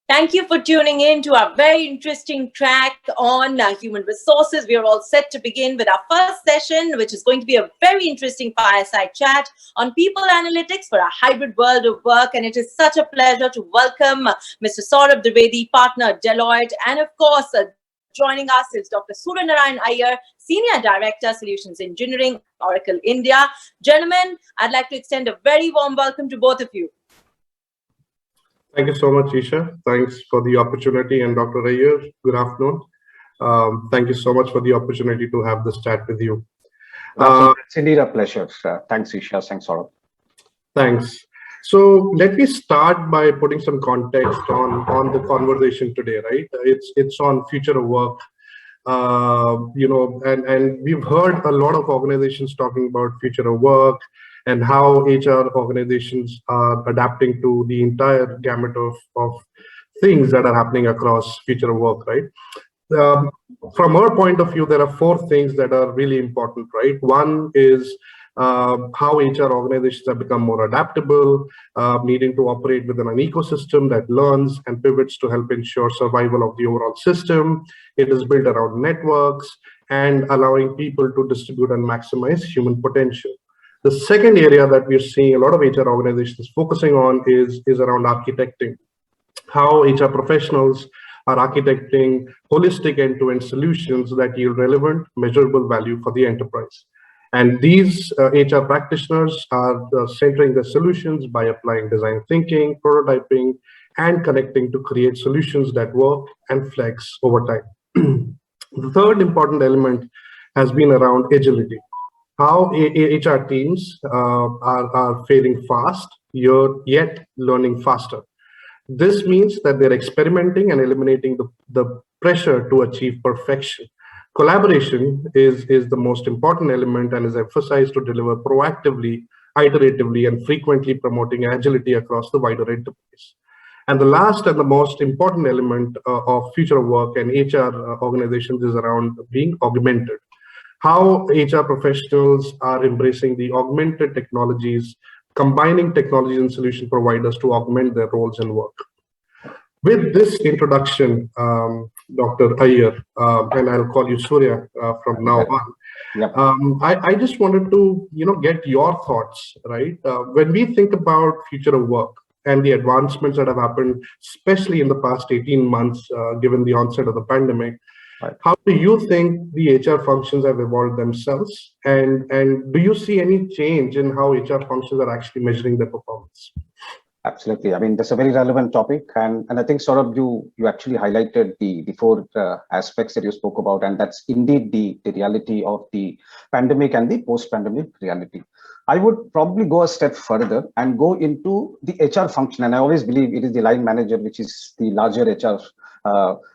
Thank you for tuning in to our very interesting track on human resources. We are all set to begin with our first session, which is going to be a very interesting fireside chat on people analytics for a hybrid world of work. And it is such a pleasure to welcome Mr. Saurabh Dwivedi, partner at Deloitte. And of course, joining us is Dr. Suryanarayan Iyer, Senior Director, Solutions Engineering, Oracle India. Gentlemen, I'd like to extend a very warm welcome to both of you. Thank you so much, Isha. Thanks for the opportunity. And Dr. Iyer, good afternoon. Thank you so much for the opportunity to have this chat with you. It's indeed a pleasure. Thanks, Isha. Thanks, Saurabh. Thanks. So let me start by putting some context on the conversation today, right? It's on future of work. And we've heard a lot of organizations talking about future of work and how HR organizations are adapting to the entire gamut of things that are happening across future of work, right? From our point of view, there are four things that are really important, right? One is how HR organizations have become more adaptable, needing to operate within an ecosystem that learns and pivots to help ensure survival of the overall system. It is built around networks and allowing people to distribute and maximize human potential. The second area that we're seeing a lot of HR organizations focusing on is around architecting, how HR professionals are architecting holistic end-to-end solutions that yield relevant, measurable value for the enterprise. And these HR practitioners are centering their solutions by applying design thinking, prototyping, and connecting to create solutions that work and flex over time. The third important element has been around agility. How HR teams are failing fast, yet learning faster. This means that they're experimenting and eliminating the pressure to achieve perfection. Collaboration is the most important element and is emphasized to deliver proactively, iteratively, and frequently promoting agility across the wider enterprise. And the last and the most important element of future work and HR organizations is around being augmented. How HR professionals are embracing the augmented technologies, combining technologies and solution providers to augment their roles and work. With this introduction, Dr. Iyer, and I'll call you Surya from now on. Yep. I just wanted to, get your thoughts, right? When we think about future of work and the advancements that have happened, especially in the past 18 months, given the onset of the pandemic, right. How do you think the HR functions have evolved themselves? And do you see any change in how HR functions are actually measuring their performance? Absolutely. I mean, that's a very relevant topic. And I think, Saurabh, you actually highlighted the four aspects that you spoke about. And that's indeed the reality of the pandemic and the post-pandemic reality. I would probably go a step further and go into the HR function. And I always believe it is the line manager, which is the larger HR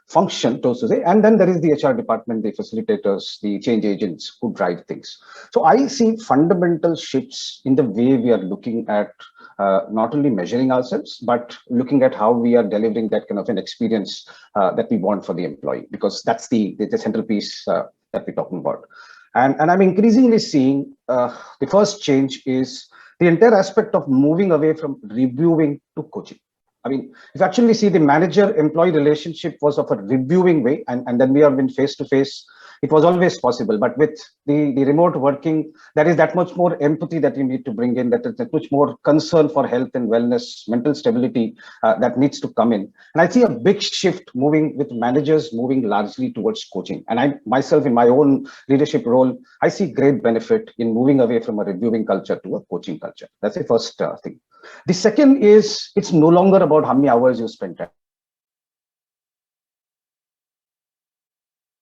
function, so to say. And then there is the HR department, the facilitators, the change agents who drive things. So I see fundamental shifts in the way we are looking at not only measuring ourselves, but looking at how we are delivering that kind of an experience that we want for the employee, because that's the central piece that we're talking about. And I'm increasingly seeing the first change is the entire aspect of moving away from reviewing to coaching. I mean, if you actually see the manager-employee relationship was of a reviewing way, and then we have been face-to-face, it was always possible. But with the remote working, there is that much more empathy that you need to bring in, that is that much more concern for health and wellness, mental stability that needs to come in. And I see a big shift moving with managers moving largely towards coaching. And I myself, in my own leadership role, I see great benefit in moving away from a reviewing culture to a coaching culture. That's the first thing. The second is it's no longer about how many hours you spend at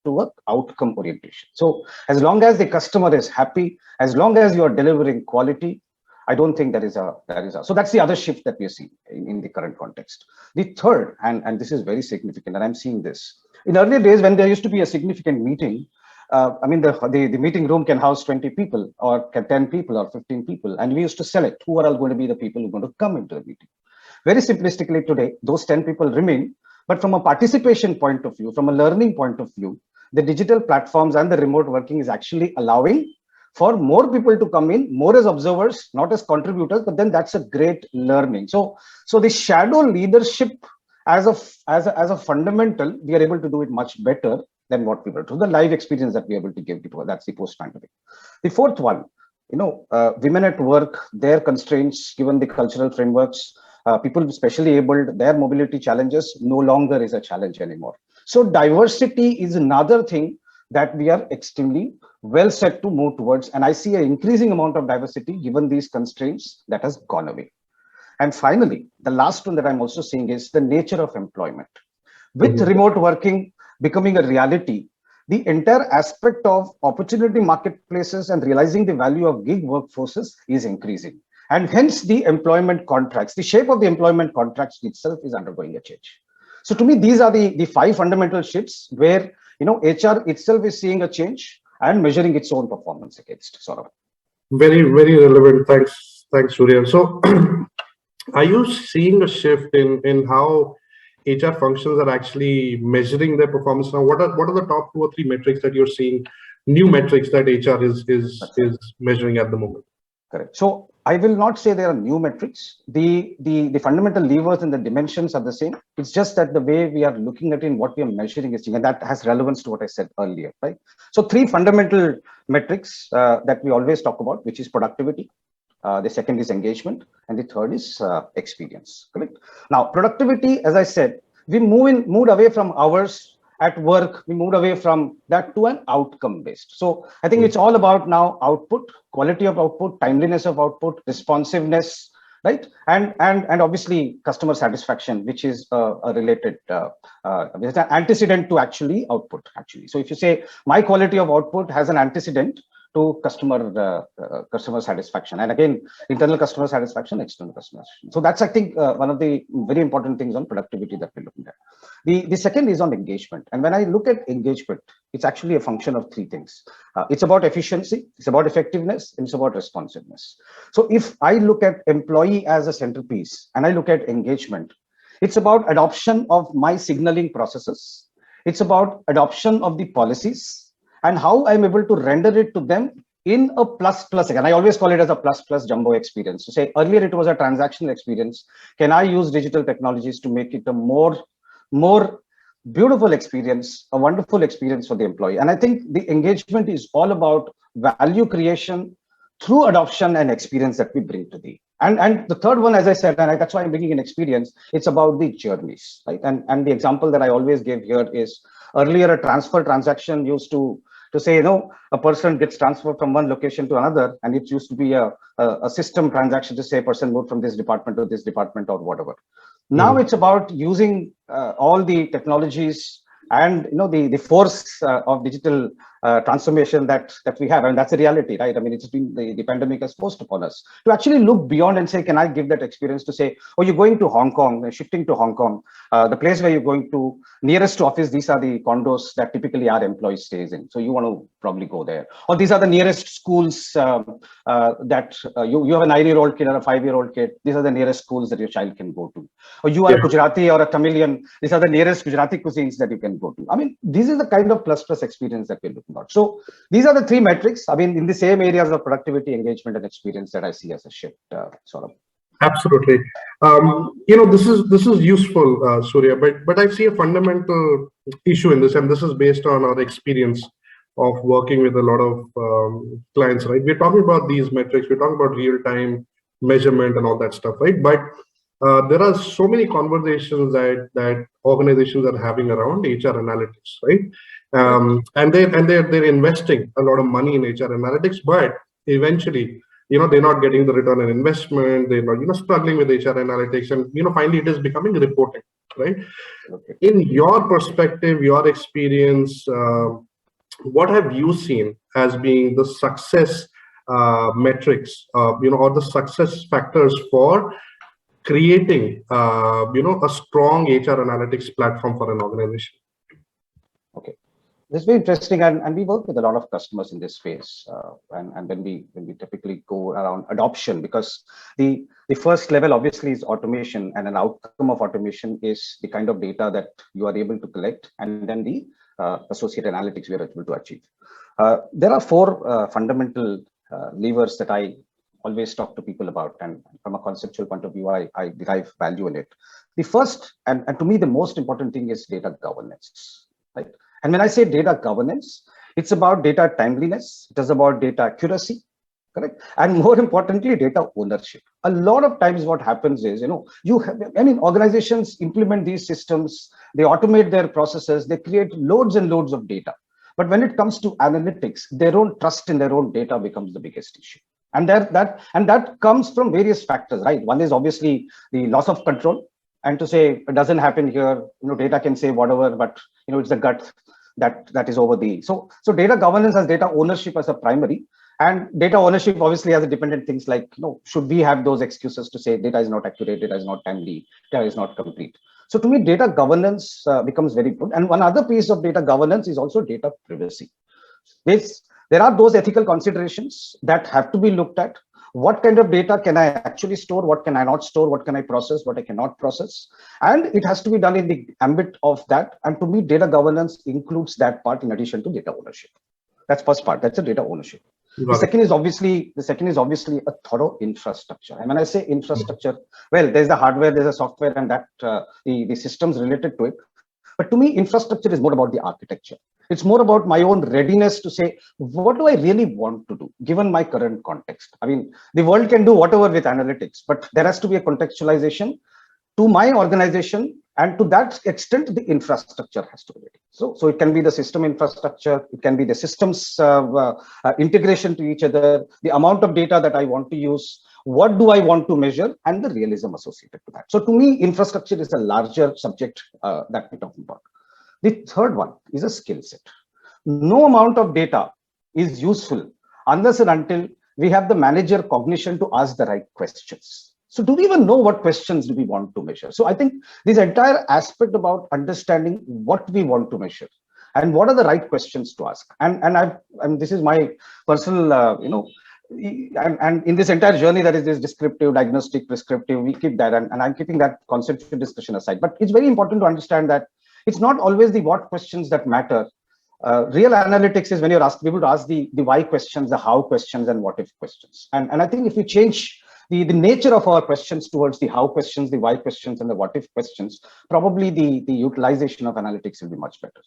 work, outcome orientation. So as long as the customer is happy, as long as you are delivering quality, I don't think there is a so that's the other shift that we are seeing in the current context. The third, and this is very significant, and I'm seeing this in earlier days when there used to be a significant meeting. I mean, the meeting room can house 20 people or 10 people or 15 people. And we used to select who are all going to be the people who are going to come into the meeting. Very simplistically today, those 10 people remain. But from a participation point of view, from a learning point of view, the digital platforms and the remote working is actually allowing for more people to come in, more as observers, not as contributors, but then that's a great learning. So the shadow leadership as a fundamental, we are able to do it much better than what we were. So the live experience that we are able to give people, that's the post-pandemic. The fourth one, women at work, their constraints, given the cultural frameworks, people especially abled, their mobility challenges no longer is a challenge anymore. So diversity is another thing that we are extremely well set to move towards. And I see an increasing amount of diversity given these constraints that has gone away. And finally, the last one that I'm also seeing is the nature of employment. With remote working becoming a reality, the entire aspect of opportunity marketplaces and realizing the value of gig workforces is increasing. And hence the employment contracts, the shape of the employment contracts itself is undergoing a change. So to me, these are the five fundamental shifts where HR itself is seeing a change and measuring its own performance against, sort of. Very, very relevant. Thanks, Surya. So are you seeing a shift in how HR functions are actually measuring their performance now? What are the top 2 or 3 metrics that you're seeing, new metrics that HR is measuring at the moment? Correct. So I will not say there are new metrics. The fundamental levers and the dimensions are the same. It's just that the way we are looking at it and what we are measuring is, and that has relevance to what I said earlier, right? So 3 fundamental metrics that we always talk about, which is productivity. The second is engagement, and the third is experience. Correct. Now, productivity, as I said, we moved away from hours at work. We moved away from that to an outcome based. So I think it's all about now output, quality of output, timeliness of output, responsiveness, right? And obviously customer satisfaction, which is a related it's an antecedent to actually output. Actually, so if you say my quality of output has an antecedent to customer satisfaction, and again, internal customer satisfaction, external customer satisfaction. So that's, I think, one of the very important things on productivity that we're looking at. The second is on engagement, and when I look at engagement, it's actually a function of 3 things. It's about efficiency, it's about effectiveness, and it's about responsiveness. So if I look at employee as a centerpiece and I look at engagement, it's about adoption of my signaling processes. It's about adoption of the policies, and how I'm able to render it to them in a plus. Again, I always call it as a plus jumbo experience. To say earlier it was a transactional experience. Can I use digital technologies to make it a more beautiful experience, a wonderful experience for the employee? And I think the engagement is all about value creation through adoption and experience that we bring to the. And the third one, as I said, and that's why I'm bringing in experience, it's about the journeys, right? And the example that I always give here is, earlier a transfer transaction used to say, a person gets transferred from one location to another, and it used to be a system transaction to say a person moved from this department to this department or whatever. Now it's about using all the technologies and the force of digital transformation that we have, and that's a reality, right? I mean, it's been the pandemic has forced upon us to actually look beyond and say, can I give that experience to say, oh, you're going to Hong Kong, shifting to Hong Kong, the place where you're going to, nearest to office, these are the condos that typically our employees stays in, so you want to probably go there. Or these are the nearest schools that you have a 9-year-old kid or a 5-year-old kid, these are the nearest schools that your child can go to. Or you are a Gujarati or a Tamilian, these are the nearest Gujarati cuisines that you can go to. I mean, this is the kind of plus experience that we're looking at. So these are the 3 metrics, I mean, in the same areas of productivity, engagement, and experience that I see as a shift, sort of. Absolutely. This is useful, Surya, but I see a fundamental issue in this, and this is based on our experience of working with a lot of clients, right? We're talking about these metrics, we're talking about real-time measurement and all that stuff, right? But there are so many conversations that organizations are having around HR analytics, right? And they're investing a lot of money in HR analytics, but eventually, they're not getting the return on investment. They're not, struggling with HR analytics, and finally it is becoming reporting, right? Okay. In your perspective, your experience, what have you seen as being the success metrics, or the success factors for creating, a strong HR analytics platform for an organization? Okay. This is very interesting, and we work with a lot of customers in this space, and when we typically go around adoption, because the first level obviously is automation, and an outcome of automation is the kind of data that you are able to collect, and then the associated analytics we are able to achieve. There are 4 fundamental levers that I always talk to people about, and from a conceptual point of view, I derive value in it. The first, and to me, the most important thing is data governance, right? And when I say data governance, it's about data timeliness, it is about data accuracy, correct? And more importantly, data ownership. A lot of times what happens is, organizations implement these systems, they automate their processes, they create loads and loads of data. But when it comes to analytics, their own trust in their own data becomes the biggest issue. And that comes from various factors, right? One is obviously the loss of control. And to say it doesn't happen here, data can say whatever, but it's the gut that is over the. So data governance has data ownership as a primary. And data ownership obviously has a dependent things like, should we have those excuses to say data is not accurate, data is not timely, data is not complete. So to me, data governance becomes very good. And one other piece of data governance is also data privacy. There are those ethical considerations that have to be looked at. What kind of data can I actually store? What can I not store? What can I process? What I cannot process? And it has to be done in the ambit of that. And to me, data governance includes that part in addition to data ownership. That's first part. That's the data ownership. The second is obviously a thorough infrastructure. And when I say infrastructure, well, there's the hardware, there's a software, and that the systems related to it. But to me, infrastructure is more about the architecture. It's more about my own readiness to say, what do I really want to do given my current context? I mean, the world can do whatever with analytics, but there has to be a contextualization to my organization. And to that extent, the infrastructure has to be ready. So it can be the system infrastructure, it can be the systems integration to each other, the amount of data that I want to use, what do I want to measure, and the realism associated to that. So to me, infrastructure is a larger subject that we're talking about. The third one is a skill set. No amount of data is useful unless and until we have the manager cognition to ask the right questions. So do we even know what questions do we want to measure? So I think this entire aspect about understanding what we want to measure and what are the right questions to ask. And this is my personal, and in this entire journey, that is this descriptive, diagnostic, prescriptive, we keep that, and I'm keeping that conceptual discussion aside. But it's very important to understand that it's not always the what questions that matter. Real analytics is when you're able to ask the why questions, the how questions, and what if questions. And I think if you change the nature of our questions towards the how questions, the why questions, and the what if questions, probably the utilization of analytics will be much better.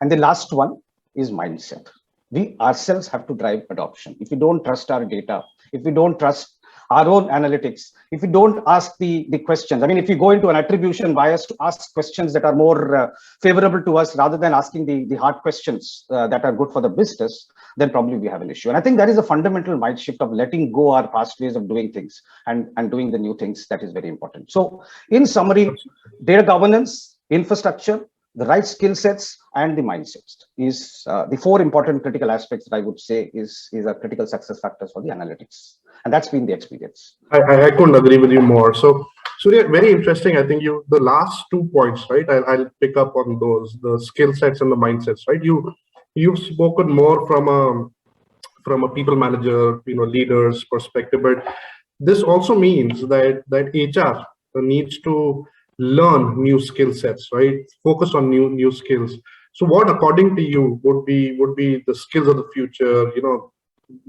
And the last one is mindset. We ourselves have to drive adoption. If we don't trust our data, if we don't trust our own analytics, if we don't ask the questions, I mean, if we go into an attribution bias to ask questions that are more favorable to us rather than asking the hard questions that are good for the business, then probably we have an issue. And I think that is a fundamental mind shift of letting go our past ways of doing things and doing the new things. That is very important. So in summary, data governance, infrastructure, the right skill sets, and the mindsets is the four important critical aspects that I would say is a critical success factors for the analytics. And that's been the experience. I couldn't agree with you more. So Surya, very interesting. I think the last 2 points, right? I'll pick up on those, the skill sets and the mindsets, right? You've spoken more from a people manager, leaders perspective, but this also means that HR needs to learn new skill sets, right? Focus on new skills. So what, according to you, would be the skills of the future,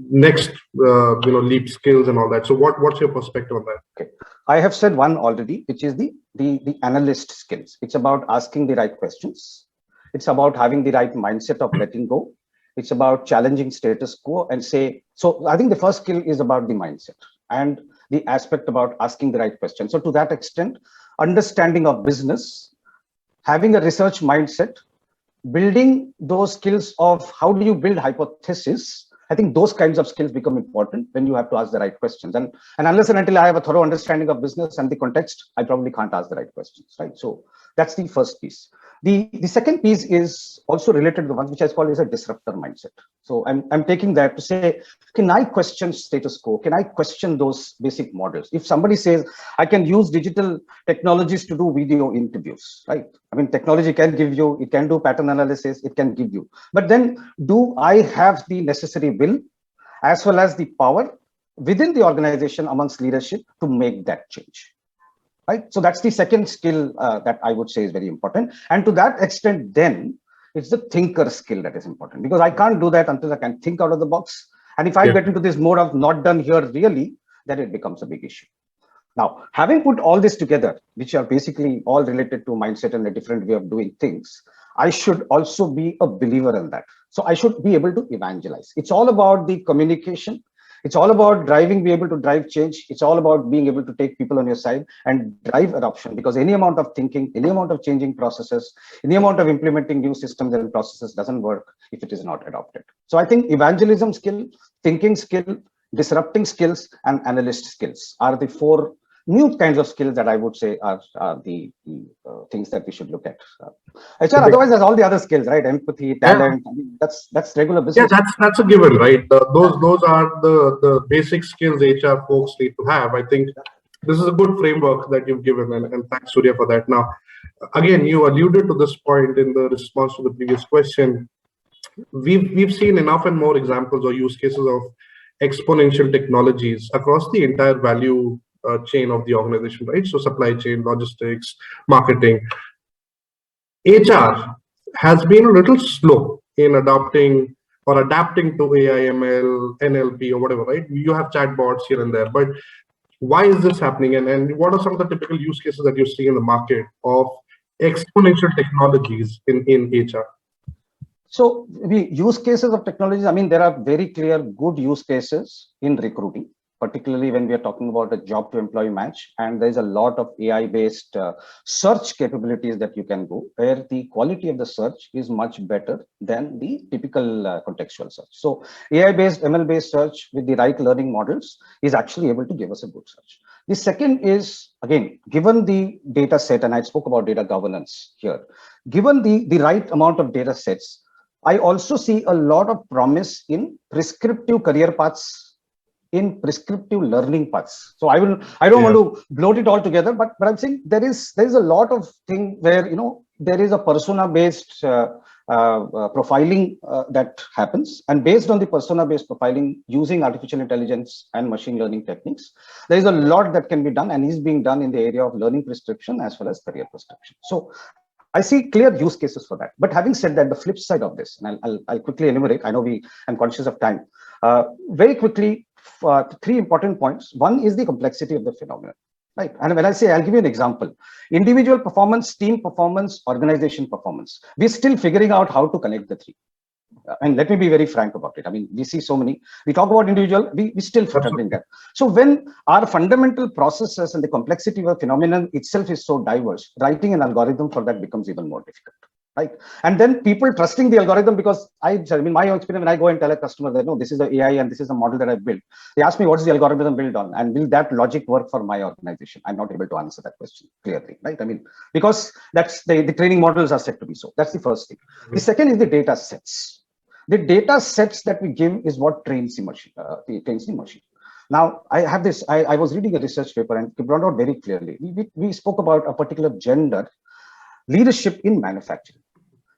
next leap skills and all that? So what's your perspective on that? Okay, I have said one already, which is the analyst skills. It's about asking the right questions. It's about having the right mindset of letting go. It's about challenging status quo and say, so I think the first skill is about the mindset and the aspect about asking the right questions. So to that extent, understanding of business, having a research mindset, building those skills of how do you build hypothesis. I think those kinds of skills become important when you have to ask the right questions. And unless and until I have a thorough understanding of business and the context, I probably can't ask the right questions, right? So that's the first piece. The second piece is also related to the one which I call is a disruptor mindset. So I'm taking that to say, can I question status quo? Can I question those basic models? If somebody says, I can use digital technologies to do video interviews, right? I mean, technology can give you, it can do pattern analysis, it can give you. But then do I have the necessary will as well as the power within the organization amongst leadership to make that change? Right. So that's the second skill that I would say is very important. And to that extent, then it's the thinker skill that is important, because I can't do that until I can think out of the box. And if I get into this mode of not done here really, then it becomes a big issue. Now, having put all this together, which are basically all related to mindset and a different way of doing things, I should also be a believer in that. So I should be able to evangelize. It's all about the communication. It's all about be able to drive change. It's all about being able to take people on your side and drive adoption, because any amount of thinking, any amount of changing processes, any amount of implementing new systems and processes doesn't work if it is not adopted. So I think evangelism skill, thinking skill, disrupting skills, and analyst skills are the four new kinds of skills that I would say are the things that we should look at. HR otherwise has all the other skills, right? Empathy, talent. I mean, that's regular business. Yeah, that's a given, right? Those are the basic skills HR folks need to have. I think this is a good framework that you've given, and thanks, Surya, for that. Now, again, you alluded to this point in the response to the previous question. We've seen enough and more examples or use cases of exponential technologies across the entire value chain of the organization, right? So supply chain, logistics, marketing. HR has been a little slow in adopting or adapting to AI, ML, NLP, or whatever, right? You have chatbots here and there, but why is this happening? And what are some of the typical use cases that you see in the market of exponential technologies in HR? So the use cases of technologies, I mean, there are very clear good use cases in recruiting, particularly when we are talking about a job to employee match. And there's a lot of AI based search capabilities that you can go, where the quality of the search is much better than the typical contextual search. So AI based, ML based search with the right learning models is actually able to give us a good search. The second is, again, given the data set, and I spoke about data governance here, given the right amount of data sets, I also see a lot of promise in prescriptive career paths, in prescriptive learning paths. So I don't want to bloat it all together, but I'm saying there is a lot of thing where, you know, there is a persona based profiling that happens, and based on the persona based profiling using artificial intelligence and machine learning techniques, there is a lot that can be done and is being done in the area of learning prescription as well as career prescription. So I see clear use cases for that. But having said that, the flip side of this, and I'll quickly enumerate. I know I'm conscious of time. Very quickly, three important points. One is the complexity of the phenomenon, right? And when I say, I'll give you an example: individual performance, team performance, organization performance. We're still figuring out how to connect the three. And let me be very frank about it. I mean, we see so many. We talk about individual. We still struggling that. So when our fundamental processes and the complexity of the phenomenon itself is so diverse, writing an algorithm for that becomes even more difficult, right? And then people trusting the algorithm, because I mean, my own experience, when I go and tell a customer that, no, this is the AI and this is the model that I built, they ask me, what is the algorithm built on? And will that logic work for my organization? I'm not able to answer that question clearly, right? I mean, because that's the training models are set to be so. That's the first thing. The second is the data sets. The data sets that we give is what trains the machine. Now, I have this, I was reading a research paper and it brought out very clearly. We spoke about a particular gender leadership in manufacturing.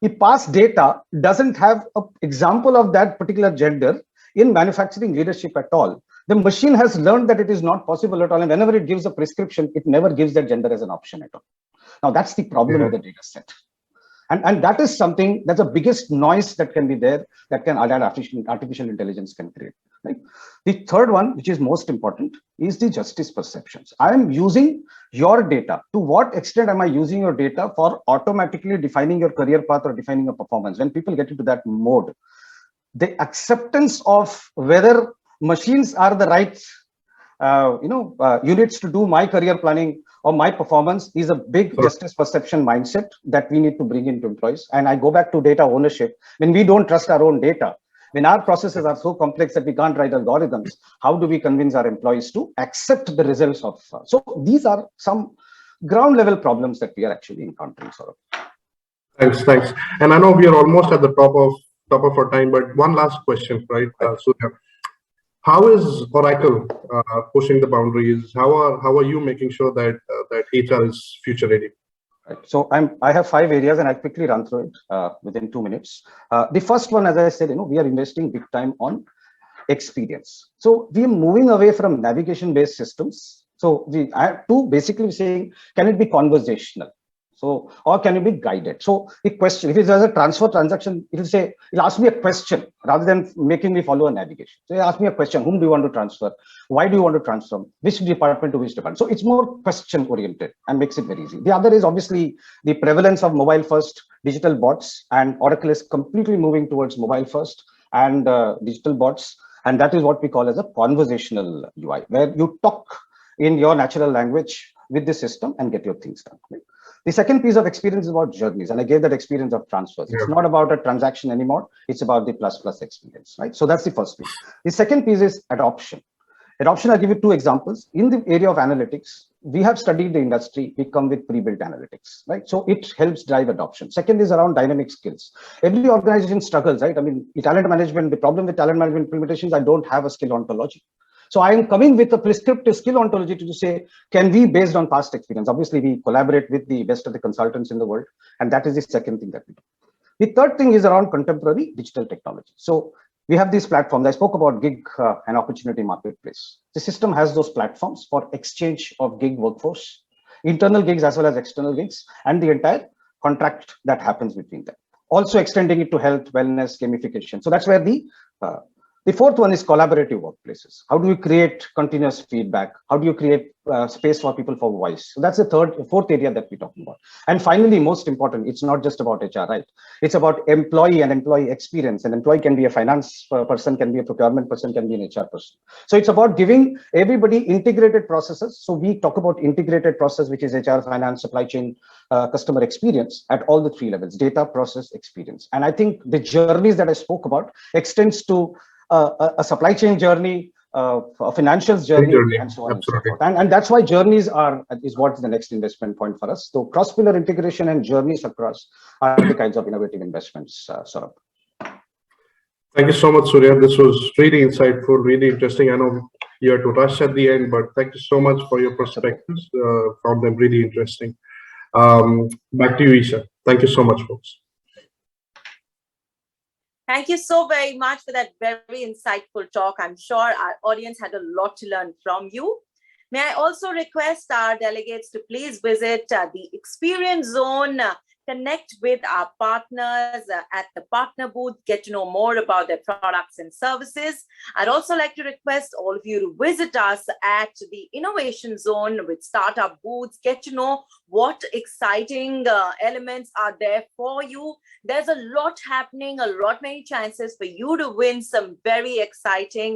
The past data doesn't have an example of that particular gender in manufacturing leadership at all. The machine has learned that it is not possible at all. And whenever it gives a prescription, it never gives that gender as an option at all. Now, that's the problem with the data set. And that is something that's the biggest noise that can be there, that artificial intelligence can create. Right? The third one, which is most important, is the justice perceptions. I am using your data. To what extent am I using your data for automatically defining your career path or defining a performance? When people get into that mode, the acceptance of whether machines are the right units to do my career planning or my performance is a big justice perception mindset that we need to bring into employees. And I go back to data ownership. When we don't trust our own data, when our processes are so complex that we can't write algorithms, how do we convince our employees to accept the results of? So these are some ground level problems that we are actually encountering, Saurabh. Thanks. And I know we are almost at the top of our time, but one last question, right? Surya, how is Oracle pushing the boundaries? How are you making sure that that HR is future ready? Right. So I have 5 areas and I'll quickly run through it within 2 minutes. The first one, as I said, we are investing big time on experience. So we are moving away from navigation based systems. So basically saying, can it be conversational? So, or can you be guided? So the question, if it is a transfer transaction, it'll ask me a question rather than making me follow a navigation. So it ask me a question: whom do you want to transfer? Why do you want to transfer? Which department to which department? So it's more question oriented and makes it very easy. The other is obviously the prevalence of mobile first digital bots, and Oracle is completely moving towards mobile first and digital bots. And that is what we call as a conversational UI, where you talk in your natural language with the system and get your things done. Right? The second piece of experience is about journeys, and I gave that experience of transfers. It's not about a transaction anymore. It's about the plus experience, right? So that's the first piece. The second piece is adoption. Adoption, I'll give you two examples. In the area of analytics, we have studied the industry. We come with pre-built analytics, right? So it helps drive adoption. Second is around dynamic skills. Every organization struggles, right? I mean, the talent management, the problem with talent management implementations, I don't have a skill ontology. So I am coming with a prescriptive skill ontology to say, can we, based on past experience? Obviously, we collaborate with the best of the consultants in the world. And that is the second thing that we do. The third thing is around contemporary digital technology. So we have these platforms. I spoke about gig and opportunity marketplace. The system has those platforms for exchange of gig workforce, internal gigs as well as external gigs, and the entire contract that happens between them. Also extending it to health, wellness, gamification. So that's where the fourth one is collaborative workplaces. How do you create continuous feedback? How do you create space for people for voice? So that's the fourth area that we're talking about. And finally, most important, it's not just about HR, right? It's about employee and employee experience. An employee can be a finance person, can be a procurement person, can be an HR person. So it's about giving everybody integrated processes. So we talk about integrated process, which is HR, finance, supply chain, customer experience at all the three levels: data, process, experience. And I think the journeys that I spoke about extends to a supply chain journey, a financials journey, and so on and so forth. And that's why journeys is what's the next investment point for us. So cross-pillar integration and journeys across are the kinds of innovative investments, Saurabh. Thank you so much, Surya. This was really insightful, really interesting. I know you had to rush at the end, but thank you so much for your perspectives. Found them really interesting. Back to you, Isha. Thank you so much, folks. Thank you so very much for that very insightful talk. I'm sure our audience had a lot to learn from you. May I also request our delegates to please visit the Experience Zone, connect with our partners at the partner booth, get to know more about their products and services. I'd also like to request all of you to visit us at the Innovation Zone with startup booths, get to know what exciting elements are there for you. There's a lot happening, many chances for you to win some very exciting